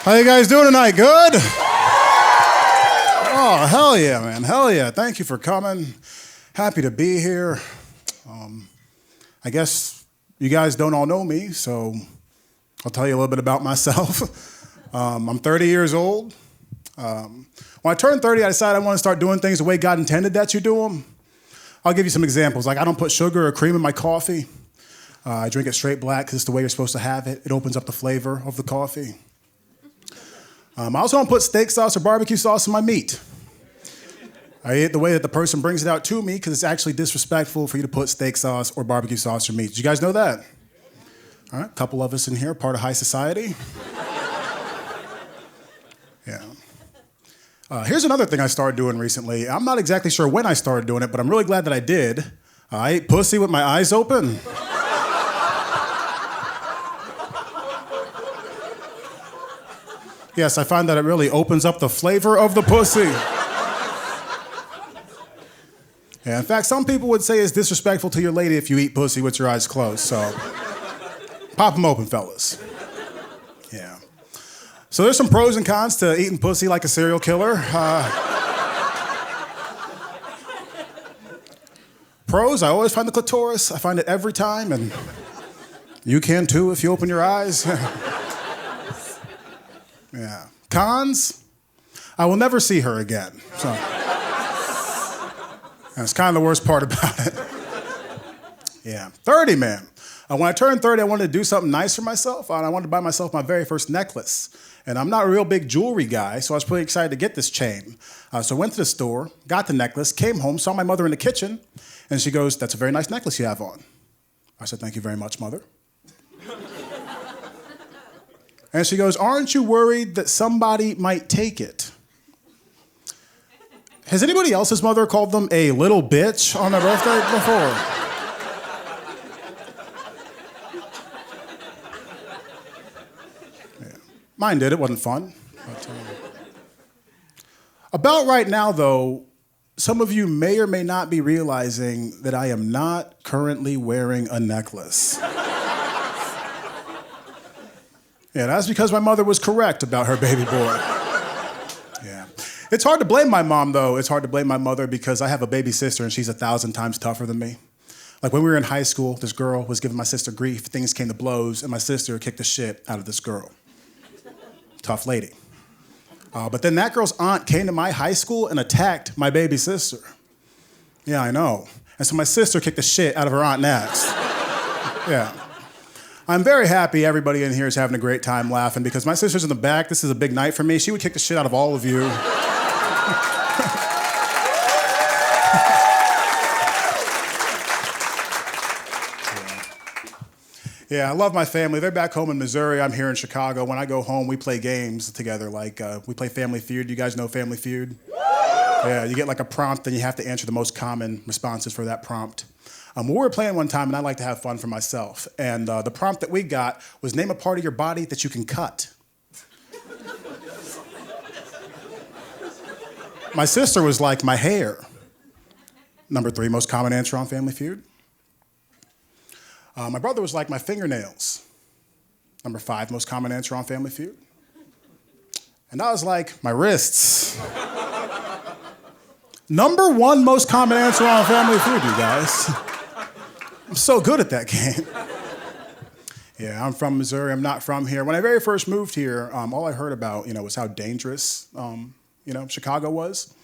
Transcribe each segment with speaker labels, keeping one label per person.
Speaker 1: How you guys doing tonight? Good? Oh, hell yeah, man. Hell yeah. Thank you for coming. Happy to be here. I guess you guys don't all know me, so I'll tell you a little bit about myself. I'm 30 years old. When I turned 30, I decided I want to start doing things the way God intended that you do them. I'll give you some examples. Like, I don't put sugar or cream in my coffee. I drink it straight black because it's the way you're supposed to have it. It opens up the flavor of the coffee. I also don't put steak sauce or barbecue sauce in my meat. I eat it the way that the person brings it out to me because it's actually disrespectful for you to put steak sauce or barbecue sauce in your meat. Did you guys know that? All right, a couple of us in here, part of high society. Yeah. Here's another thing I started doing recently. I'm not exactly sure when I started doing it, but I'm really glad that I did. I ate pussy with my eyes open. Yes, I find that it really opens up the flavor of the pussy. Yeah, in fact, some people would say it's disrespectful to your lady if you eat pussy with your eyes closed, so pop them open, fellas. Yeah. So there's some pros and cons to eating pussy like a serial killer. Pros, I always find the clitoris. I find it every time, and you can too if you open your eyes. Yeah. Cons, I will never see her again. So that's kind of the worst part about it. Yeah. 30, man. When I turned 30, I wanted to do something nice for myself, and I wanted to buy myself my very first necklace. And I'm not a real big jewelry guy, so I was pretty excited to get this chain. So I went to the store, got the necklace, came home, saw my mother in the kitchen, and she goes, "That's a very nice necklace you have on." I said, "Thank you very much, Mother." And she goes, "Aren't you worried that somebody might take it?" Has anybody else's mother called them a little bitch on their birthday before? Yeah. Mine did, it wasn't fun. But, about right now, though, some of you may or may not be realizing that I am not currently wearing a necklace. Yeah, that's because my mother was correct about her baby boy. Yeah. It's hard to blame my mom, though. It's hard to blame my mother because I have a baby sister and she's 1,000 times tougher than me. Like when we were in high school, this girl was giving my sister grief, things came to blows, and my sister kicked the shit out of this girl. Tough lady. But then that girl's aunt came to my high school and attacked my baby sister. Yeah, I know. And so my sister kicked the shit out of her aunt next. Yeah. I'm very happy everybody in here is having a great time laughing because my sister's in the back. This is a big night for me. She would kick the shit out of all of you. Yeah, I love my family. They're back home in Missouri. I'm here in Chicago. When I go home, we play games together. Like, we play Family Feud. You guys know Family Feud? Yeah, you get like a prompt, and you have to answer the most common responses for that prompt. We were playing one time, and I like to have fun for myself. And the prompt that we got was name a part of your body that you can cut. My sister was like, my hair. Number 3 most common answer on Family Feud. My brother was like, my fingernails. Number 5 most common answer on Family Feud. And I was like, my wrists. Number 1 most common answer on Family Feud, you guys. I'm so good at that game. Yeah, I'm from Missouri. I'm not from here. When I very first moved here, all I heard about, was how dangerous, Chicago was.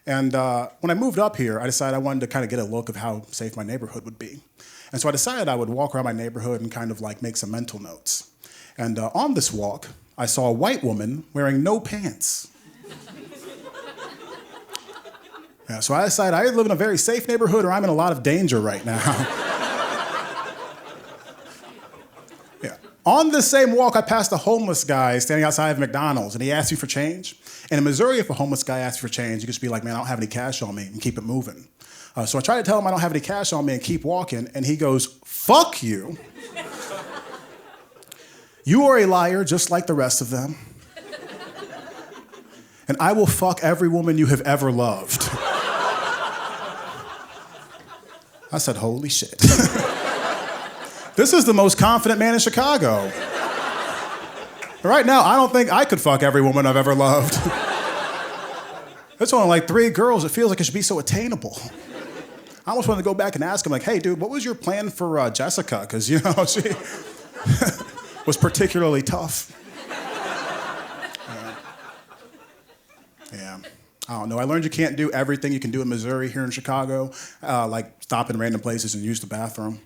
Speaker 1: And when I moved up here, I decided I wanted to kind of get a look of how safe my neighborhood would be. And so I decided I would walk around my neighborhood and kind of like make some mental notes. And on this walk, I saw a white woman wearing no pants. Yeah, so I decided I live in a very safe neighborhood or I'm in a lot of danger right now. Yeah. On this same walk, I passed a homeless guy standing outside of McDonald's, and he asked me for change. And in Missouri, if a homeless guy asks for change, you can just be like, "Man, I don't have any cash on me," and keep it moving. So I tried to tell him I don't have any cash on me and keep walking, and he goes, "Fuck you. You are a liar just like the rest of them. And I will fuck every woman you have ever loved." I said, holy shit. This is the most confident man in Chicago. Right now, I don't think I could fuck every woman I've ever loved. It's only like 3 girls. It feels like it should be so attainable. I almost wanted to go back and ask him, like, hey, dude, what was your plan for Jessica? Because, you know, she was particularly tough. Yeah. I don't know. I learned you can't do everything you can do in Missouri here in Chicago, like stop in random places and use the bathroom.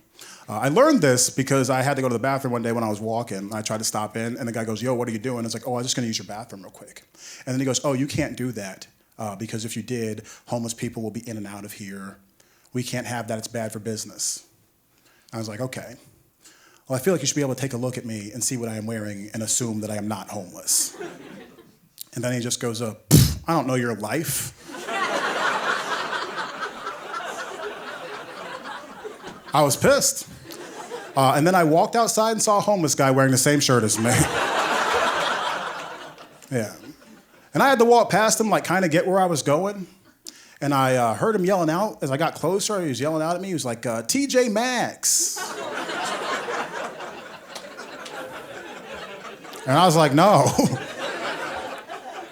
Speaker 1: I learned this because I had to go to the bathroom one day when I was walking. I tried to stop in, and the guy goes, yo, what are you doing? I was like, oh, I'm just going to use your bathroom real quick. And then he goes, oh, you can't do that because if you did, homeless people will be in and out of here. We can't have that. It's bad for business. I was like, okay. Well, I feel like you should be able to take a look at me and see what I am wearing and assume that I am not homeless. And then he just goes, I don't know your life. I was pissed. And then I walked outside and saw a homeless guy wearing the same shirt as me. Yeah. And I had to walk past him, like, kind of get where I was going. And I heard him yelling out. As I got closer, he was yelling out at me. He was like, TJ Maxx. And I was like, no.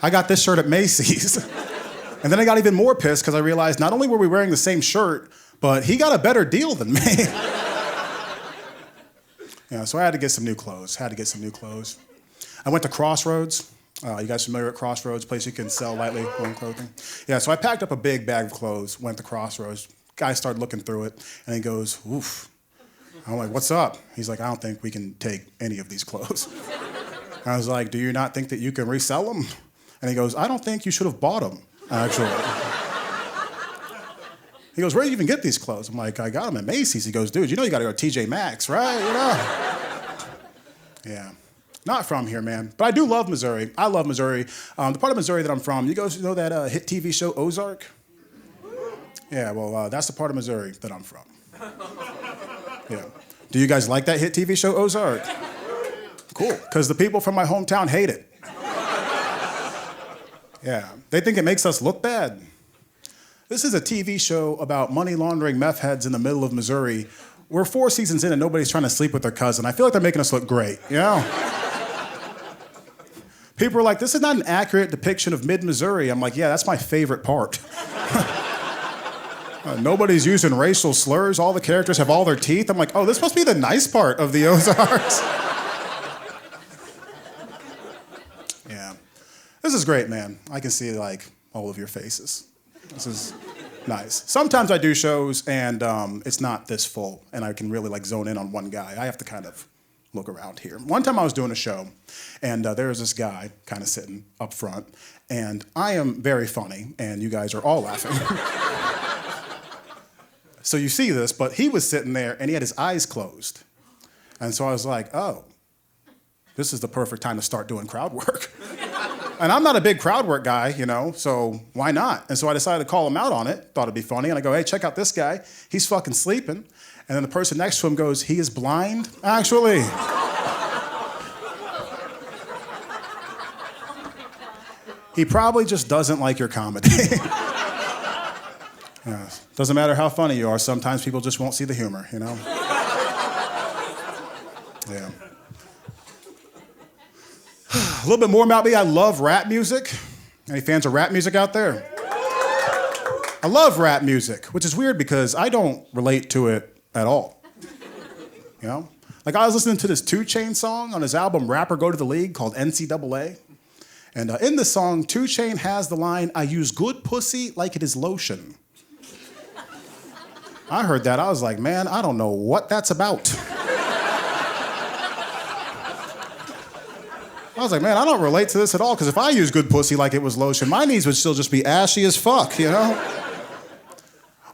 Speaker 1: I got this shirt at Macy's. And then I got even more pissed because I realized not only were we wearing the same shirt, but he got a better deal than me. Yeah, so I had to get some new clothes. I went to Crossroads. You guys familiar with Crossroads? Place you can sell lightly weighted clothing. Yeah, so I packed up a big bag of clothes, went to Crossroads. Guy started looking through it, and he goes, oof. I'm like, what's up? He's like, I don't think we can take any of these clothes. I was like, do you not think that you can resell them? And he goes, I don't think you should have bought them, actually. He goes, where do you even get these clothes? I'm like, I got them at Macy's. He goes, dude, you know you got to go to TJ Maxx, right? You know? Yeah. Not from here, man. But I do love Missouri. I love Missouri. The part of Missouri that I'm from, you guys know that hit TV show Ozark? Yeah, well, that's the part of Missouri that I'm from. Yeah. Do you guys like that hit TV show Ozark? Cool, because the people from my hometown hate it. Yeah, they think it makes us look bad. This is a TV show about money laundering meth heads in the middle of Missouri. We're 4 seasons in and nobody's trying to sleep with their cousin. I feel like they're making us look great, you know? People are like, this is not an accurate depiction of mid-Missouri. I'm like, yeah, that's my favorite part. Nobody's using racial slurs. All the characters have all their teeth. I'm like, oh, this must be the nice part of the Ozarks. Yeah. This is great, man. I can see, like, all of your faces. This is nice. Sometimes I do shows, and it's not this full, and I can really, like, zone in on one guy. I have to kind of look around here. One time I was doing a show, and there was this guy kind of sitting up front, and I am very funny, and you guys are all laughing. So you see this, but he was sitting there, and he had his eyes closed. And so I was like, oh, this is the perfect time to start doing crowd work. And I'm not a big crowd work guy, you know, so why not? And so I decided to call him out on it, thought it'd be funny, and I go, hey, check out this guy. He's fucking sleeping. And then the person next to him goes, he is blind, actually. He probably just doesn't like your comedy. Yeah. Doesn't matter how funny you are, sometimes people just won't see the humor, you know? Yeah. A little bit more about me. I love rap music. Any fans of rap music out there? I love rap music, which is weird because I don't relate to it at all. You know? Like I was listening to this 2 Chainz song on his album Rapper Go to the League called NCAA. And in the song, 2 Chainz has the line, I use good pussy like it is lotion. I heard that, I was like, man, I don't know what that's about. I was like, man, I don't relate to this at all, because if I use good pussy like it was lotion, my knees would still just be ashy as fuck, you know?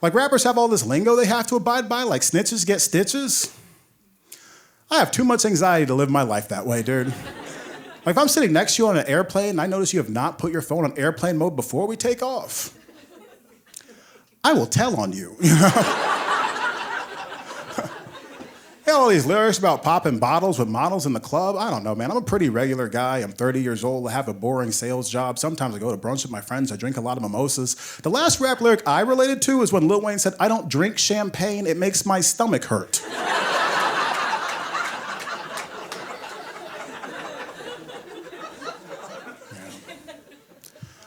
Speaker 1: Like rappers have all this lingo they have to abide by, like snitches get stitches. I have too much anxiety to live my life that way, dude. Like if I'm sitting next to you on an airplane and I notice you have not put your phone on airplane mode before we take off, I will tell on you, you know? All these lyrics about popping bottles with models in the club. I don't know, man. I'm a pretty regular guy. I'm 30 years old. I have a boring sales job. Sometimes I go to brunch with my friends. I drink a lot of mimosas. The last rap lyric I related to is when Lil Wayne said, I don't drink champagne. It makes my stomach hurt.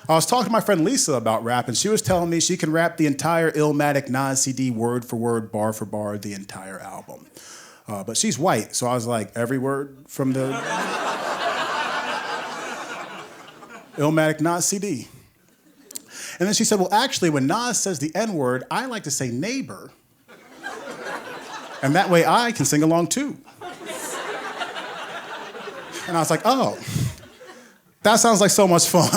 Speaker 1: I was talking to my friend Lisa about rap, and she was telling me she can rap the entire Illmatic Nas CD word for word, bar for bar, the entire album. But she's white, so I was like, every word from the Illmatic Nas CD. And then she said, well, actually, when Nas says the N-word, I like to say neighbor. And that way I can sing along too. And I was like, oh, that sounds like so much fun.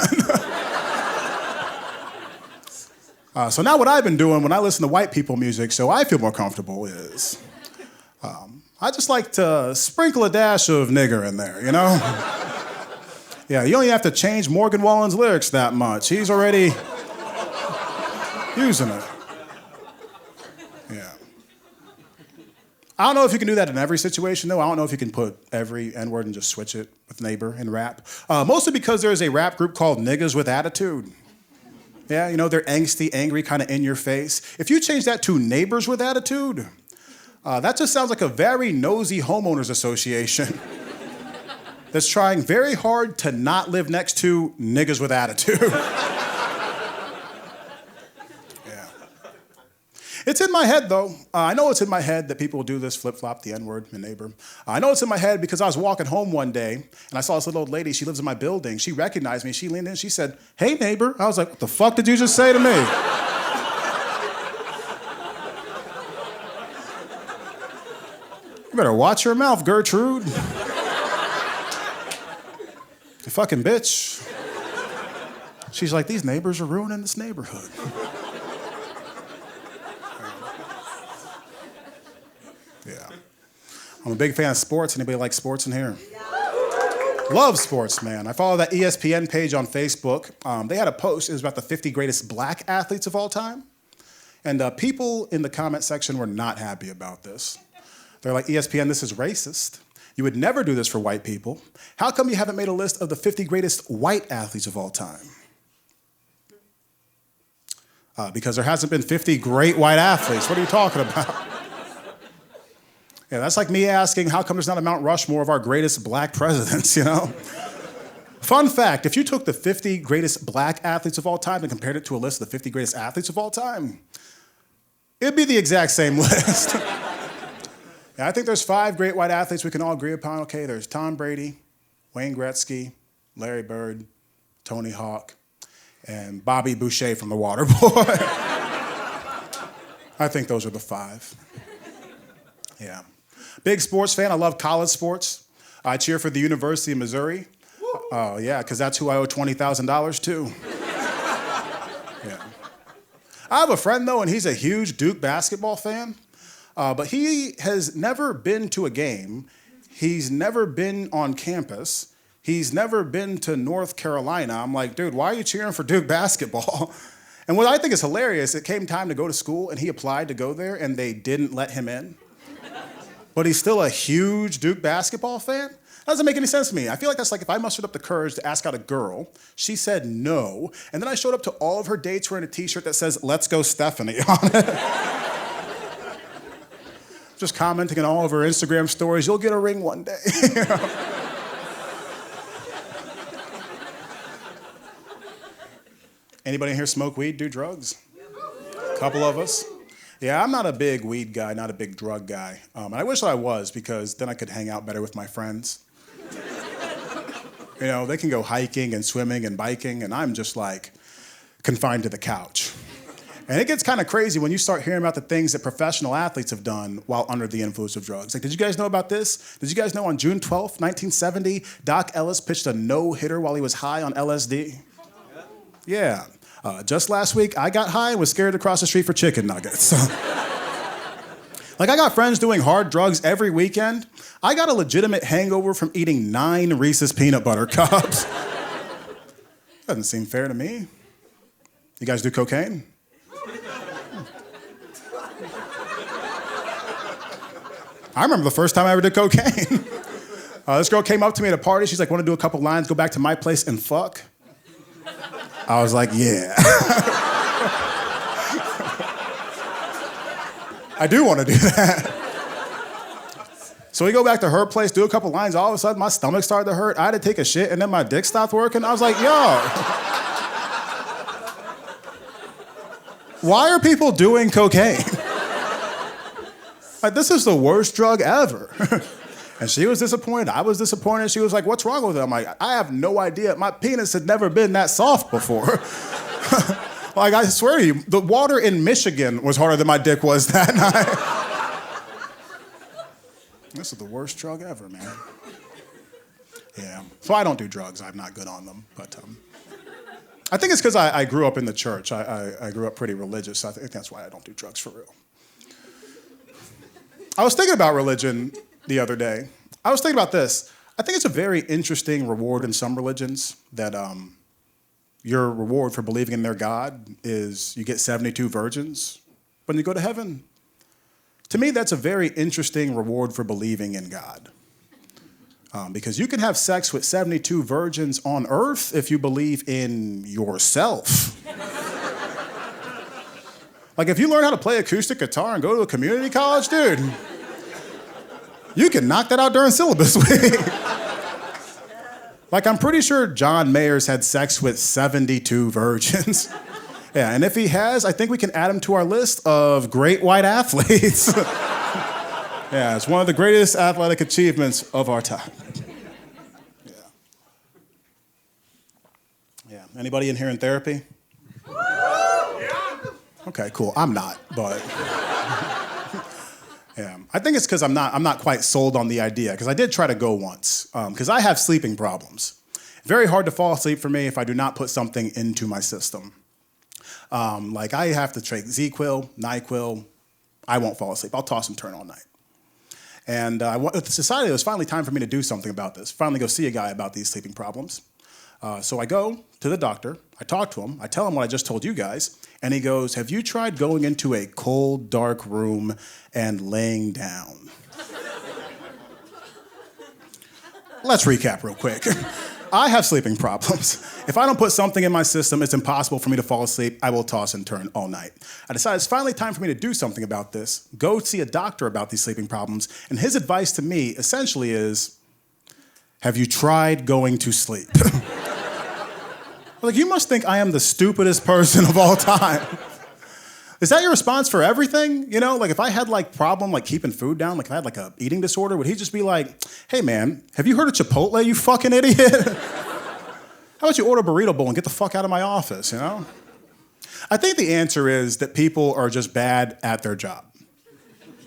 Speaker 1: So now what I've been doing when I listen to white people music so I feel more comfortable is I just like to sprinkle a dash of nigger in there, you know? Yeah, you don't even have to change Morgan Wallen's lyrics that much. He's already using it. Yeah. I don't know if you can do that in every situation, though. I don't know if you can put every N-word and just switch it with neighbor in rap. Mostly because there's a rap group called Niggas with Attitude. Yeah, you know, they're angsty, angry, kind of in your face. If you change that to Neighbors with Attitude, that just sounds like a very nosy homeowners association that's trying very hard to not live next to niggas with attitude. Yeah. It's in my head, though. I know it's in my head that people do this, flip-flop, the N-word, my neighbor. I know it's in my head because I was walking home one day, and I saw this little old lady. She lives in my building. She recognized me. She leaned in. She said, hey, neighbor. I was like, what the fuck did you just say to me? You better watch your mouth, Gertrude. You fucking bitch. She's like, these neighbors are ruining this neighborhood. Yeah. I'm a big fan of sports. Anybody like sports in here? Love sports, man. I follow that ESPN page on Facebook. They had a post. It was about the 50 greatest black athletes of all time. And people in the comment section were not happy about this. They're like, ESPN, this is racist. You would never do this for white people. How come you haven't made a list of the 50 greatest white athletes of all time? Because there hasn't been 50 great white athletes. What are you talking about? Yeah, that's like me asking, how come there's not a Mount Rushmore of our greatest black presidents, you know? Fun fact, if you took the 50 greatest black athletes of all time and compared it to a list of the 50 greatest athletes of all time, it'd be the exact same list. Yeah, I think there's 5 great white athletes we can all agree upon. Okay, there's Tom Brady, Wayne Gretzky, Larry Bird, Tony Hawk, and Bobby Boucher from The Waterboy. I think those are the 5. Yeah. Big sports fan. I love college sports. I cheer for the University of Missouri. Oh, yeah, because that's who I owe $20,000 to. Yeah. I have a friend, though, and he's a huge Duke basketball fan. But he has never been to a game. He's never been on campus. He's never been to North Carolina. I'm like, dude, why are you cheering for Duke basketball? And what I think is hilarious, it came time to go to school, and he applied to go there, and they didn't let him in. But he's still a huge Duke basketball fan? That doesn't make any sense to me. I feel like that's like if I mustered up the courage to ask out a girl, she said no, and then I showed up to all of her dates wearing a t-shirt that says, let's go Stephanie on it. Just commenting on all of her Instagram stories, you'll get a ring one day. You know? Anybody in here smoke weed, do drugs? A couple of us. Yeah, I'm not a big weed guy, not a big drug guy. And I wish I was, because then I could hang out better with my friends. You know, they can go hiking and swimming and biking, and I'm just like confined to the couch. And it gets kind of crazy when you start hearing about the things that professional athletes have done while under the influence of drugs. Like, did you guys know about this? Did you guys know on June 12th, 1970, Doc Ellis pitched a no-hitter while he was high on LSD? Yeah. Just last week, I got high and was scared to cross the street for chicken nuggets. Like, I got friends doing hard drugs every weekend. I got a legitimate hangover from eating 9 Reese's peanut butter cups. Doesn't seem fair to me. You guys do cocaine? I remember the first time I ever did cocaine. This girl came up to me at a party. She's like, want to do a couple lines, go back to my place and fuck? I was like, yeah. I do want to do that. So we go back to her place, do a couple lines. All of a sudden, my stomach started to hurt. I had to take a shit, and then my dick stopped working. I was like, yo. Why are people doing cocaine? Like, this is the worst drug ever. And she was disappointed. I was disappointed. She was like, what's wrong with it? I'm like, I have no idea. My penis had never been that soft before. Like, I swear to you, the water in Michigan was harder than my dick was that night. This is the worst drug ever, man. Yeah. So I don't do drugs. I'm not good on them. But I think it's because I grew up in the church. I grew up pretty religious. I think that's why I don't do drugs for real. I was thinking about religion the other day. I was thinking about this. I think it's a very interesting reward in some religions that your reward for believing in their God is you get 72 virgins when you go to heaven. To me, that's a very interesting reward for believing in God. Because you can have sex with 72 virgins on earth if you believe in yourself. Like, if you learn how to play acoustic guitar and go to a community college, dude, you can knock that out during syllabus week. Like, I'm pretty sure John Mayers had sex with 72 virgins. Yeah, and if he has, I think we can add him to our list of great white athletes. Yeah, it's one of the greatest athletic achievements of our time. Yeah. Yeah. Anybody in here in therapy? Okay, cool. I'm not, but yeah. I think it's because I'm not quite sold on the idea, because I did try to go once, because I have sleeping problems. Very hard to fall asleep for me if I do not put something into my system. Like, I have to take Z-Quil, NyQuil. I won't fall asleep. I'll toss and turn all night. And with the society, it was finally time for me to do something about this. Finally go see a guy about these sleeping problems. So I go to the doctor. I talk to him. I tell him what I just told you guys. And he goes, have you tried going into a cold, dark room and laying down? Let's recap real quick. I have sleeping problems. If I don't put something in my system, it's impossible for me to fall asleep. I will toss and turn all night. I decided it's finally time for me to do something about this, go see a doctor about these sleeping problems, and his advice to me essentially is, have you tried going to sleep? Like, you must think I am the stupidest person of all time. Is that your response for everything? You know, like, if I had problem keeping food down, like if I had a eating disorder, would he just be like, hey man, have you heard of Chipotle, you fucking idiot? How about you order a burrito bowl and get the fuck out of my office, you know? I think the answer is that people are just bad at their job,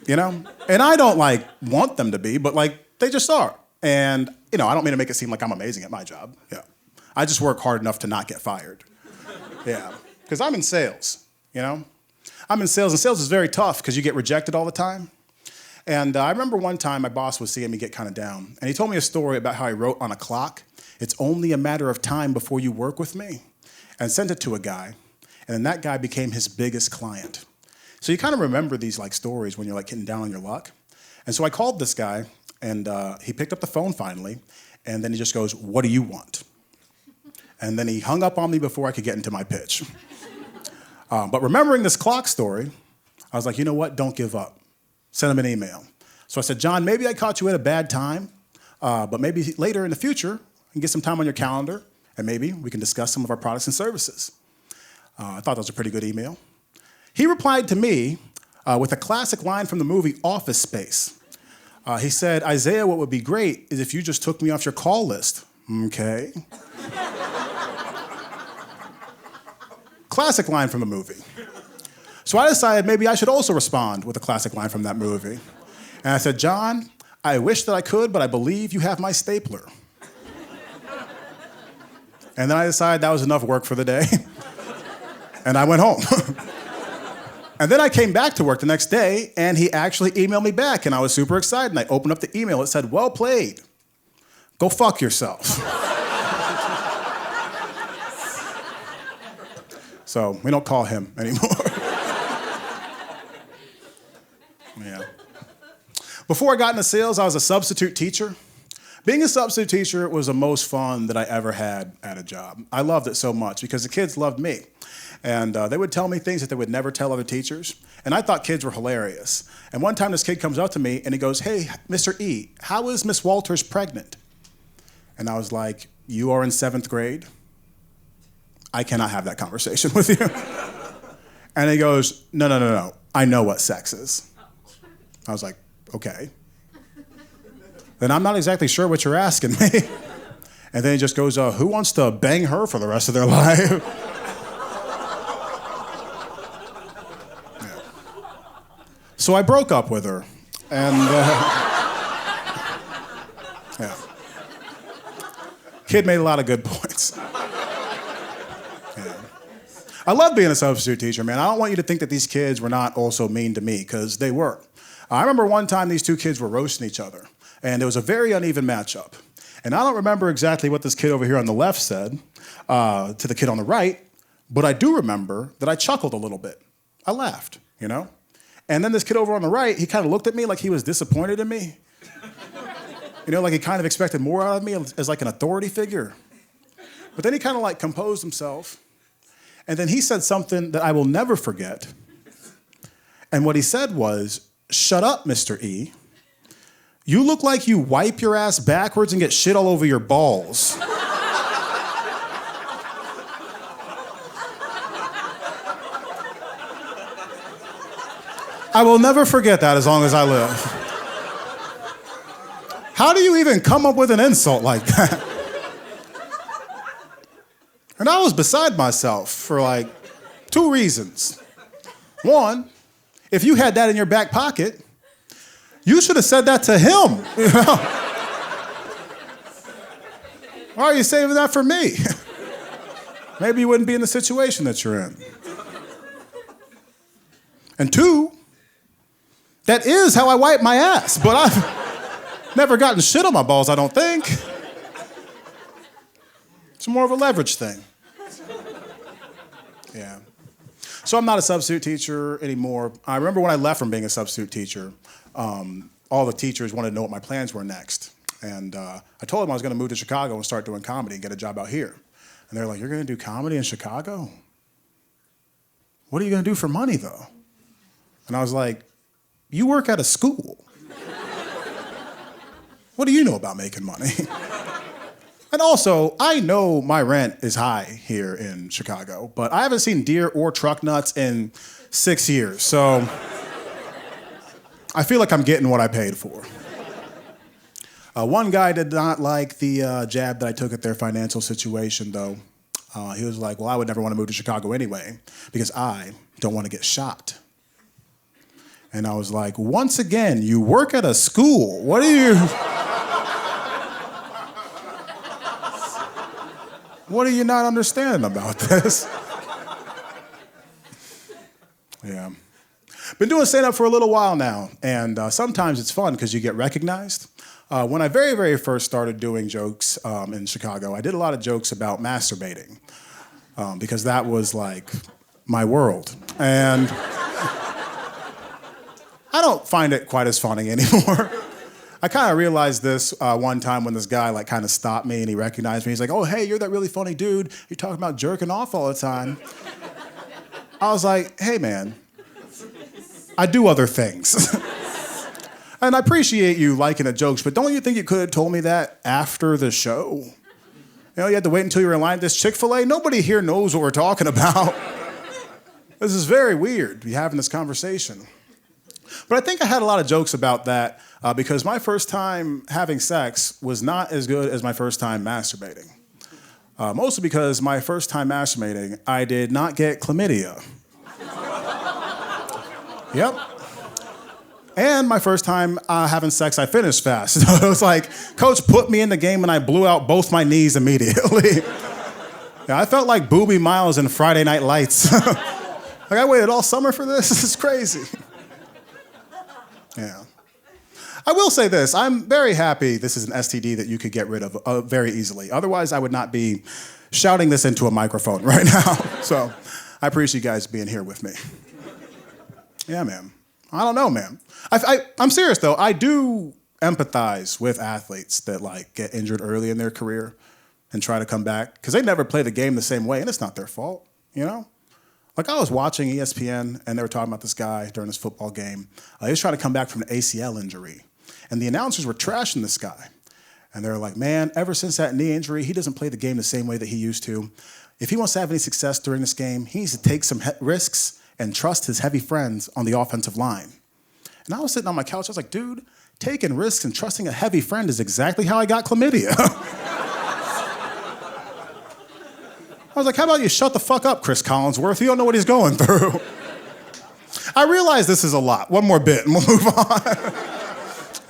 Speaker 1: you know? And I don't want them to be, but they just are. And, you know, I don't mean to make it seem like I'm amazing at my job. Yeah. I just work hard enough to not get fired. Yeah. Because I'm in sales, you know? I'm in sales, and sales is very tough because you get rejected all the time. And I remember one time my boss was seeing me get kind of down, and he told me a story about how he wrote on a clock, it's only a matter of time before you work with me, and sent it to a guy, and then that guy became his biggest client. So you kind of remember these stories when you're getting down on your luck. And so I called this guy, and he picked up the phone finally, and then he just goes, what do you want? And then he hung up on me before I could get into my pitch. But remembering this clock story, I was like, you know what? Don't give up. Send him an email. So I said, John, maybe I caught you at a bad time, but maybe later in the future, you can get some time on your calendar, and maybe we can discuss some of our products and services. I thought that was a pretty good email. He replied to me with a classic line from the movie Office Space. He said, Isaiah, what would be great is if you just took me off your call list. Okay. Classic line from the movie. So I decided maybe I should also respond with a classic line from that movie. And I said, John, I wish that I could, but I believe you have my stapler. And then I decided that was enough work for the day. And I went home. And then I came back to work the next day, and he actually emailed me back, and I was super excited. And I opened up the email. It said, well played. Go fuck yourself. So we don't call him anymore. Yeah. Before I got into sales, I was a substitute teacher. Being a substitute teacher was the most fun that I ever had at a job. I loved it so much because the kids loved me. And they would tell me things that they would never tell other teachers. And I thought kids were hilarious. And one time this kid comes up to me and he goes, hey, Mr. E, how is Miss Walters pregnant? And I was like, you are in 7th grade? I cannot have that conversation with you. And he goes, no, no, no, no. I know what sex is. I was like, okay. Then I'm not exactly sure what you're asking me. And then he just goes, who wants to bang her for the rest of their life? Yeah. So I broke up with her. And yeah. Kid made a lot of good points. Yeah. I love being a substitute teacher, man. I don't want you to think that these kids were not also mean to me, because they were. I remember one time these two kids were roasting each other, and it was a very uneven matchup. And I don't remember exactly what this kid over here on the left said to the kid on the right, but I do remember that I chuckled a little bit. I laughed, you know? And then this kid over on the right, he kind of looked at me like he was disappointed in me. You know, like he kind of expected more out of me as like an authority figure. But then he kind of like composed himself. And then he said something that I will never forget. And what he said was, "Shut up, Mr. E. You look like you wipe your ass backwards and get shit all over your balls." I will never forget that as long as I live. How do you even come up with an insult like that? And I was beside myself for like 2 reasons. One, if you had that in your back pocket, you should have said that to him. You know? Why are you saving that for me? Maybe you wouldn't be in the situation that you're in. And 2, that is how I wipe my ass, but I've never gotten shit on my balls, I don't think. It's more of a leverage thing. Yeah. So I'm not a substitute teacher anymore. I remember when I left from being a substitute teacher, all the teachers wanted to know what my plans were next. And I told them I was going to move to Chicago and start doing comedy and get a job out here. And they're like, "You're going to do comedy in Chicago? What are you going to do for money, though?" And I was like, "You work at a school. What do you know about making money?" And also, I know my rent is high here in Chicago, but I haven't seen deer or truck nuts in 6 years, so I feel like I'm getting what I paid for. One guy did not like the jab that I took at their financial situation, though. He was like, "Well, I would never want to move to Chicago anyway, because I don't want to get shot." And I was like, once again, you work at a school. What are you... What are you not understanding about this? Yeah. Been doing stand-up for a little while now, and sometimes it's fun because you get recognized. When I very, very first started doing jokes in Chicago, I did a lot of jokes about masturbating because that was like my world. And I don't find it quite as funny anymore. I kind of realized this one time when this guy like kind of stopped me and he recognized me. He's like, "Oh, hey, you're that really funny dude. You're talking about jerking off all the time." I was like, "Hey, man, I do other things." And I appreciate you liking the jokes, but don't you think you could have told me that after the show? You know, you had to wait until you were in line at this Chick-fil-A? Nobody here knows what we're talking about. This is very weird, to be having this conversation. But I think I had a lot of jokes about that because my first time having sex was not as good as my first time masturbating. Mostly because my first time masturbating, I did not get chlamydia. Yep. And my first time having sex, I finished fast. So it was like, coach put me in the game and I blew out both my knees immediately. Yeah, I felt like Boobie Miles in Friday Night Lights. Like, I waited all summer for this? This is crazy. Yeah. I will say this, I'm very happy this is an STD that you could get rid of very easily. Otherwise, I would not be shouting this into a microphone right now. So I appreciate you guys being here with me. Yeah, man. I don't know, man. I'm serious, though. I do empathize with athletes that like get injured early in their career and try to come back because they never play the game the same way, and it's not their fault, you know? Like, I was watching ESPN, and they were talking about this guy during this football game. He was trying to come back from an ACL injury, and the announcers were trashing this guy. And they were like, "Man, ever since that knee injury, he doesn't play the game the same way that he used to. If he wants to have any success during this game, he needs to take some risks and trust his heavy friends on the offensive line. And I was sitting on my couch, I was like, dude, taking risks and trusting a heavy friend is exactly how I got chlamydia. I was like, how about you shut the fuck up, Chris Collinsworth? You don't know what he's going through. I realize this is a lot. One more bit and we'll move on.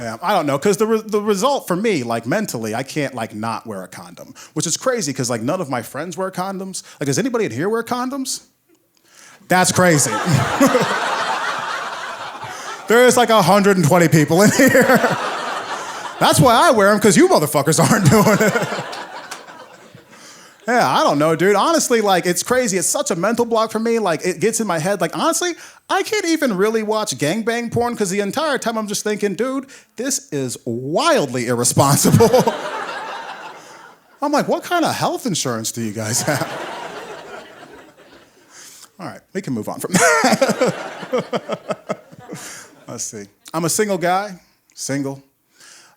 Speaker 1: Yeah, I don't know, because the result for me, like mentally, I can't like not wear a condom, which is crazy because like none of my friends wear condoms. Like, does anybody in here wear condoms? That's crazy. There's like 120 people in here. That's why I wear them, because you motherfuckers aren't doing it. Yeah, I don't know, dude. Honestly, like, it's crazy. It's such a mental block for me. Like, it gets in my head. Like, honestly, I can't even really watch gangbang porn because the entire time I'm just thinking, dude, this is wildly irresponsible. I'm like, what kind of health insurance do you guys have? All right, we can move on from that. Let's see. I'm a single guy, single.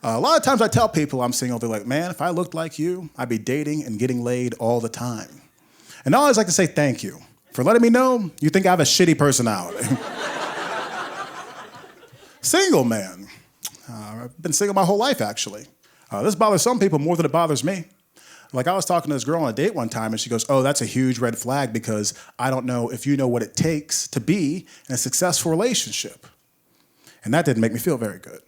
Speaker 1: A lot of times I tell people I'm single, they're like, man, if I looked like you, I'd be dating and getting laid all the time. And I always like to say thank you for letting me know you think I have a shitty personality. Single, man. I've been single my whole life, actually. This bothers some people more than it bothers me. Like, I was talking to this girl on a date one time, and she goes, oh, that's a huge red flag because I don't know if you know what it takes to be in a successful relationship. And that didn't make me feel very good.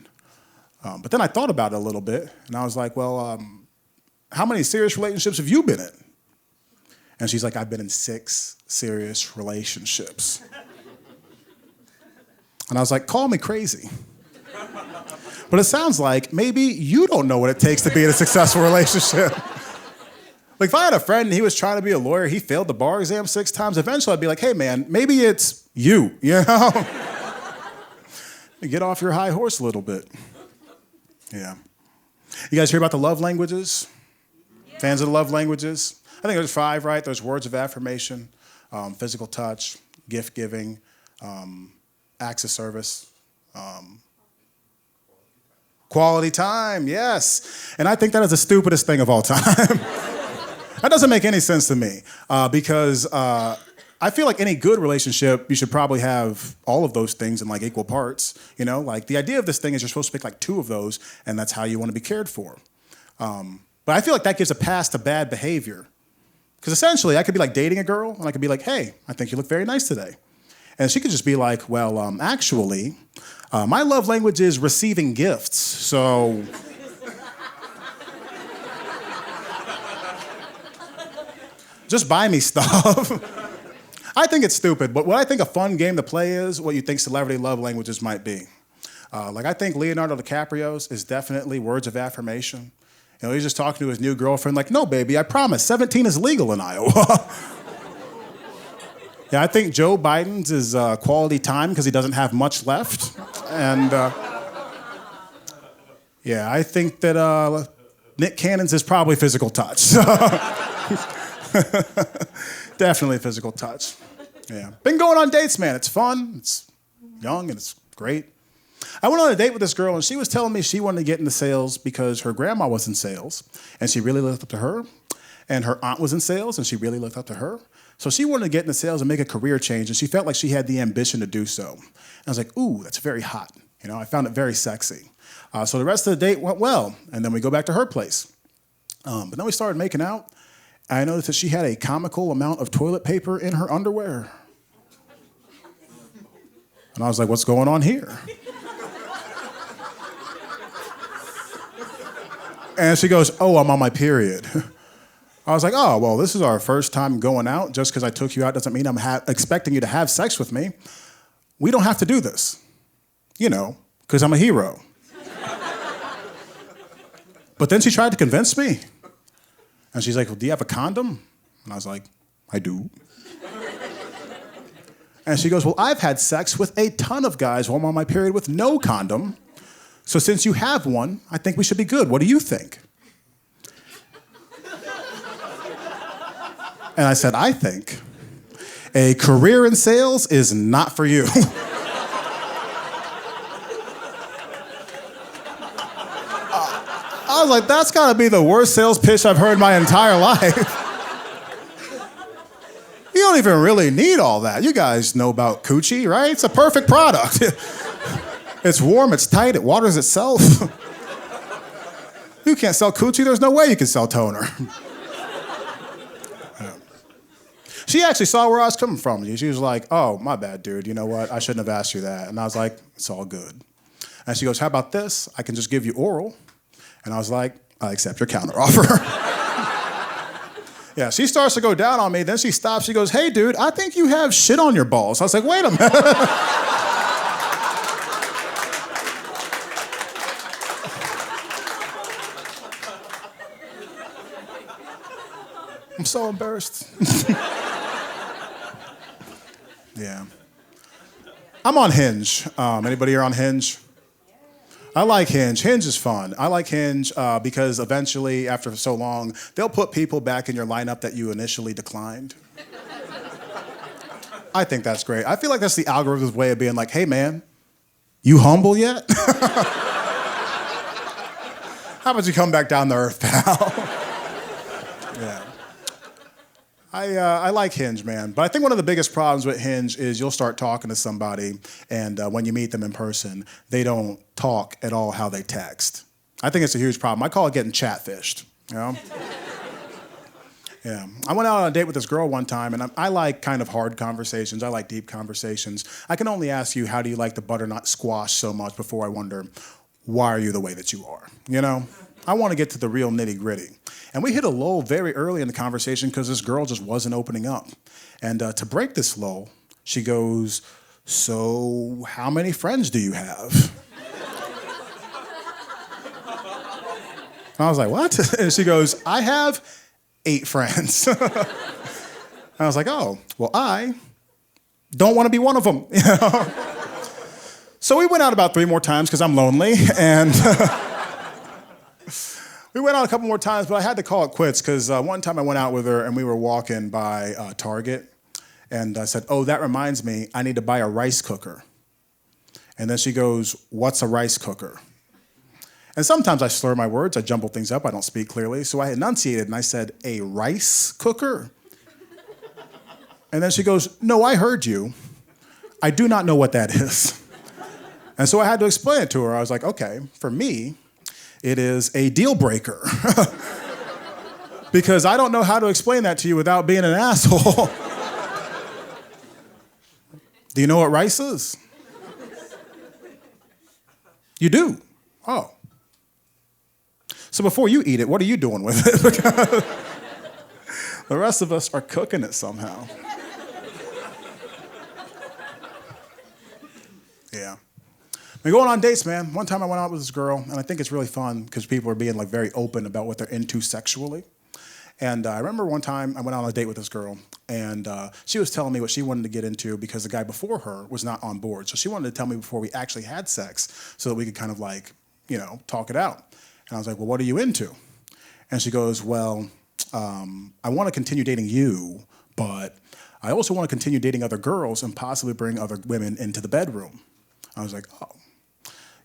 Speaker 1: But then I thought about it a little bit, and I was like, well, how many serious relationships have you been in? And she's like, I've been in 6 serious relationships. And I was like, call me crazy. But it sounds like maybe you don't know what it takes to be in a successful relationship. Like, if I had a friend and he was trying to be a lawyer, he failed the bar exam 6 times, eventually I'd be like, hey, man, maybe it's you know? Get off your high horse a little bit. Yeah. You guys hear about the love languages? Yeah. Fans of the love languages? I think there's 5, right? There's words of affirmation, physical touch, gift giving, acts of service, quality time, yes. And I think that is the stupidest thing of all time. That doesn't make any sense to me because I feel like any good relationship, you should probably have all of those things in like equal parts. You know, like the idea of this thing is you're supposed to pick like 2 of those, and that's how you want to be cared for. But I feel like that gives a pass to bad behavior. Because essentially, I could be like dating a girl, and I could be like, hey, I think you look very nice today. And she could just be like, well, actually, my love language is receiving gifts, so... just buy me stuff. I think it's stupid, but what I think a fun game to play is what you think celebrity love languages might be. Like, I think Leonardo DiCaprio's is definitely words of affirmation. You know, he's just talking to his new girlfriend like, no, baby, I promise, 17 is legal in Iowa. Yeah, I think Joe Biden's is quality time because he doesn't have much left. And yeah, I think that Nick Cannon's is probably physical touch. Definitely physical touch. Yeah. Been going on dates, man. It's fun. It's young and it's great. I went on a date with this girl and she was telling me she wanted to get into sales because her grandma was in sales and she really looked up to her. And her aunt was in sales and she really looked up to her. So she wanted to get into sales and make a career change and she felt like she had the ambition to do so. And I was like, ooh, that's very hot. You know, I found it very sexy. So the rest of the date went well. And then we go back to her place. But then we started making out. I noticed that she had a comical amount of toilet paper in her underwear. And I was like, what's going on here? And she goes, oh, I'm on my period. I was like, oh, well, this is our first time going out. Just because I took you out doesn't mean I'm expecting you to have sex with me. We don't have to do this. You know, because I'm a hero. But then she tried to convince me. And she's like, well, do you have a condom? And I was like, I do. And she goes, well, I've had sex with a ton of guys while I'm on my period with no condom. So since you have one, I think we should be good. What do you think? And I said, I think a career in sales is not for you. I was like, that's gotta be the worst sales pitch I've heard my entire life. You don't even really need all that. You guys know about coochie, right? It's a perfect product. It's warm, it's tight, it waters itself. You can't sell coochie, there's no way you can sell toner. She actually saw where I was coming from. She was like, oh, my bad, dude. You know what? I shouldn't have asked you that. And I was like, it's all good. And she goes, how about this? I can just give you oral. And I was like, I accept your counteroffer. Yeah, she starts to go down on me. Then she stops. She goes, hey, dude, I think you have shit on your balls. I was like, wait a minute. I'm so embarrassed. Yeah. I'm on Hinge. Anybody here on Hinge? I like Hinge. Hinge is fun. I like Hinge because eventually, after so long, they'll put people back in your lineup that you initially declined. I think that's great. I feel like that's the algorithm's way of being like, hey, man, you humble yet? How about you come back down to earth, pal? Yeah. I like Hinge, man. But I think one of the biggest problems with Hinge is you'll start talking to somebody, and when you meet them in person, they don't talk at all how they text. I think it's a huge problem. I call it getting chatfished, you know? Yeah. I went out on a date with this girl one time, and I like kind of hard conversations. I like deep conversations. I can only ask you, how do you like the butternut squash so much before I wonder, why are you the way that you are, you know? I want to get to the real nitty-gritty. And we hit a lull very early in the conversation because this girl just wasn't opening up. And to break this lull, she goes, so how many friends do you have? I was like, what? And she goes, I have 8 friends. I was like, oh, well, I don't want to be one of them. You know? So we went out about 3 more times because I'm lonely, and we went out a couple more times, but I had to call it quits because one time I went out with her and we were walking by Target, and I said, oh, that reminds me, I need to buy a rice cooker. And then she goes, what's a rice cooker? And sometimes I slur my words, I jumble things up, I don't speak clearly, so I enunciated and I said, a rice cooker? And then she goes, no, I heard you. I do not know what that is. And so I had to explain it to her. I was like, okay, for me, it is a deal breaker. Because I don't know how to explain that to you without being an asshole. Do you know what rice is? You do? Oh. So before you eat it, what are you doing with it? Because the rest of us are cooking it somehow. Yeah. We're going on dates, man. One time I went out with this girl, and I think it's really fun because people are being like very open about what they're into sexually. And I remember one time I went out on a date with this girl, and she was telling me what she wanted to get into because the guy before her was not on board. So she wanted to tell me before we actually had sex so that we could kind of like, you know, talk it out. And I was like, well, what are you into? And she goes, well, I want to continue dating you, but I also want to continue dating other girls and possibly bring other women into the bedroom. I was like, oh,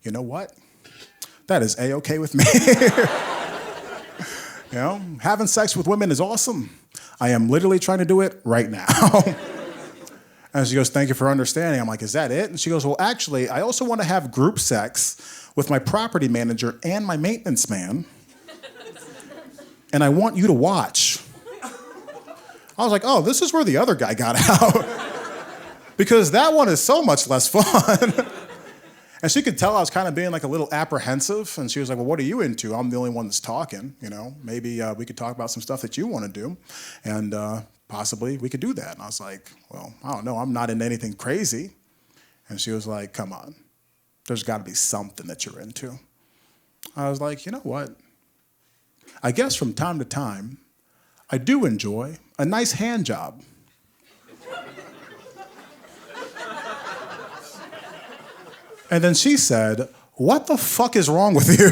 Speaker 1: you know what? That is A-okay with me. You know, having sex with women is awesome. I am literally trying to do it right now. And she goes, thank you for understanding. I'm like, is that it? And she goes, well, actually, I also want to have group sex with my property manager and my maintenance man. And I want you to watch. I was like, oh, this is where the other guy got out. Because that one is so much less fun. And she could tell I was kind of being like a little apprehensive. And she was like, well, what are you into? I'm the only one that's talking. You know, maybe we could talk about some stuff that you want to do. And possibly we could do that. And I was like, well, I don't know. I'm not into anything crazy. And she was like, come on. There's got to be something that you're into. I was like, you know what? I guess from time to time, I do enjoy a nice hand job. And then she said, what the fuck is wrong with you?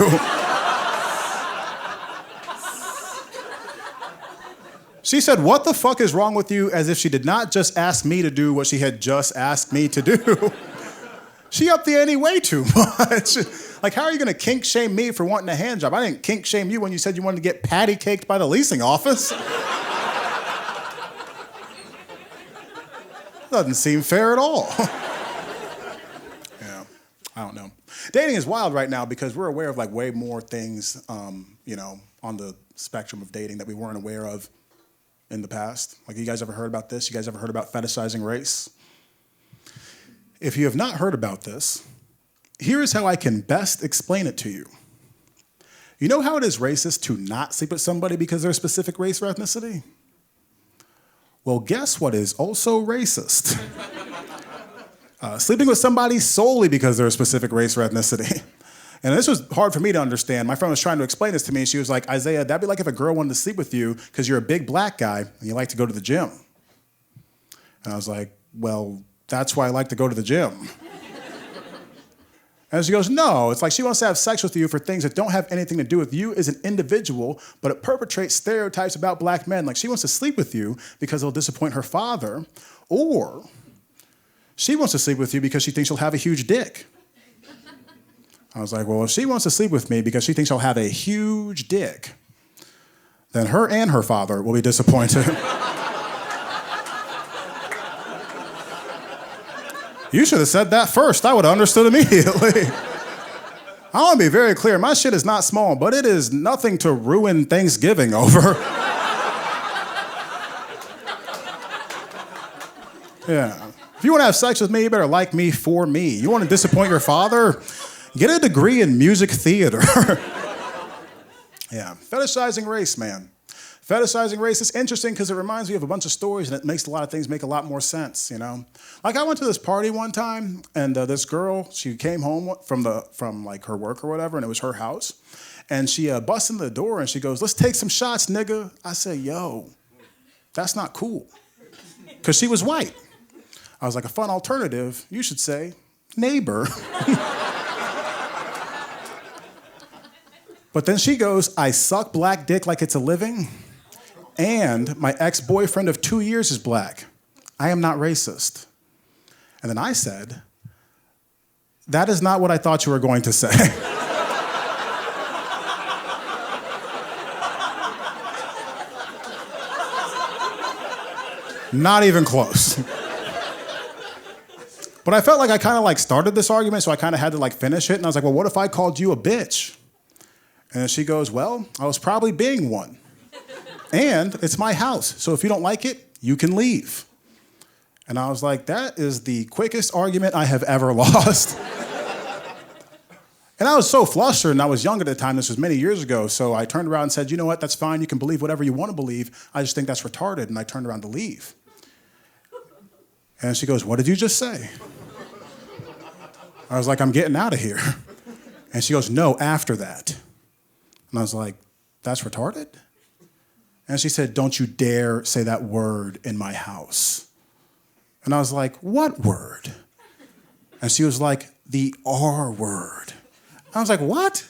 Speaker 1: She said, what the fuck is wrong with you, as if she did not just ask me to do what she had just asked me to do. She upped the ante way too much. Like, how are you going to kink shame me for wanting a hand job? I didn't kink shame you when you said you wanted to get patty caked by the leasing office. Doesn't seem fair at all. Yeah, I don't know. Dating is wild right now because we're aware of like way more things, on the spectrum of dating that we weren't aware of in the past. Like, you guys ever heard about this? You guys ever heard about fetishizing race? If you have not heard about this, here is how I can best explain it to you. You know how it is racist to not sleep with somebody because they're a specific race or ethnicity? Well, guess what is also racist? Sleeping with somebody solely because they're a specific race or ethnicity. And this was hard for me to understand. My friend was trying to explain this to me, and she was like, Isaiah, that'd be like if a girl wanted to sleep with you because you're a big black guy and you like to go to the gym. And I was like, well, that's why I like to go to the gym. And she goes, no, it's like she wants to have sex with you for things that don't have anything to do with you as an individual, but it perpetrates stereotypes about black men. Like, she wants to sleep with you because it'll disappoint her father, or she wants to sleep with you because she thinks you'll have a huge dick. I was like, well, if she wants to sleep with me because she thinks I'll have a huge dick, then her and her father will be disappointed. You should have said that first. I would have understood immediately. I want to be very clear. My shit is not small, but it is nothing to ruin Thanksgiving over. Yeah. If you want to have sex with me, you better like me for me. You want to disappoint your father? Get a degree in music theater. Yeah. Fetishizing race, man. Fetishizing race is interesting because it reminds me of a bunch of stories, and it makes a lot of things make a lot more sense, Like, I went to this party one time, and this girl, she came home from like her work or whatever, and it was her house. And she busts in the door, and she goes, let's take some shots, nigga. I said, yo, that's not cool. Because she was white. I was like, a fun alternative, you should say, neighbor. But then she goes, I suck black dick like it's a living. And my ex-boyfriend of 2 years is black. I am not racist. And then I said, that is not what I thought you were going to say. Not even close. But I felt like I kind of like started this argument, so I kind of had to like finish it. And I was like, well, what if I called you a bitch? And then she goes, well, I was probably being one. And it's my house, so if you don't like it, you can leave. And I was like, that is the quickest argument I have ever lost. And I was so flustered, and I was young at the time. This was many years ago, so I turned around and said, you know what, that's fine. You can believe whatever you want to believe. I just think that's retarded, and I turned around to leave. And she goes, what did you just say? I was like, I'm getting out of here. And she goes, no, after that. And I was like, that's retarded? And she said, don't you dare say that word in my house. And I was like, what word? And she was like, the R word. I was like, what?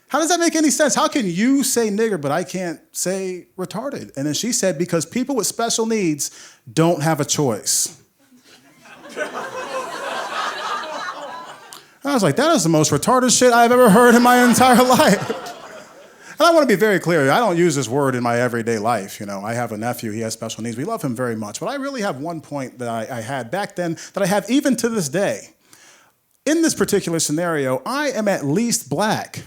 Speaker 1: How does that make any sense? How can you say nigger, but I can't say retarded? And then she said, because people with special needs don't have a choice. I was like, that is the most retarded shit I've ever heard in my entire life. And I want to be very clear, I don't use this word in my everyday life. I have a nephew, he has special needs. We love him very much. But I really have one point that I had back then that I have even to this day. In this particular scenario, I am at least black.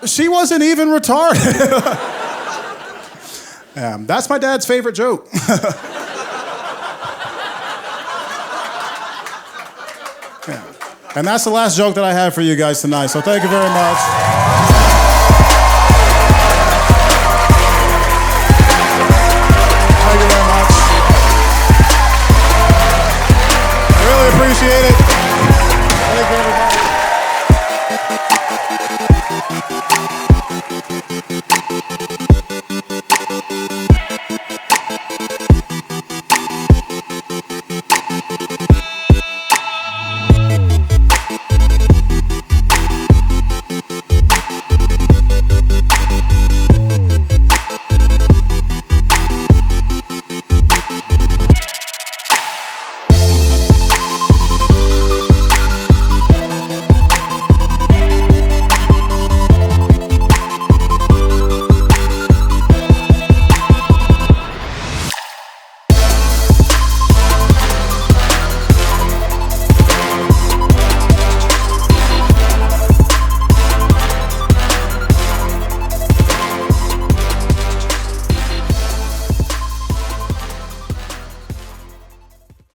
Speaker 1: She wasn't even retarded. That's my dad's favorite joke. And that's the last joke that I have for you guys tonight, so thank you very much. Thank you very much. I really appreciate it.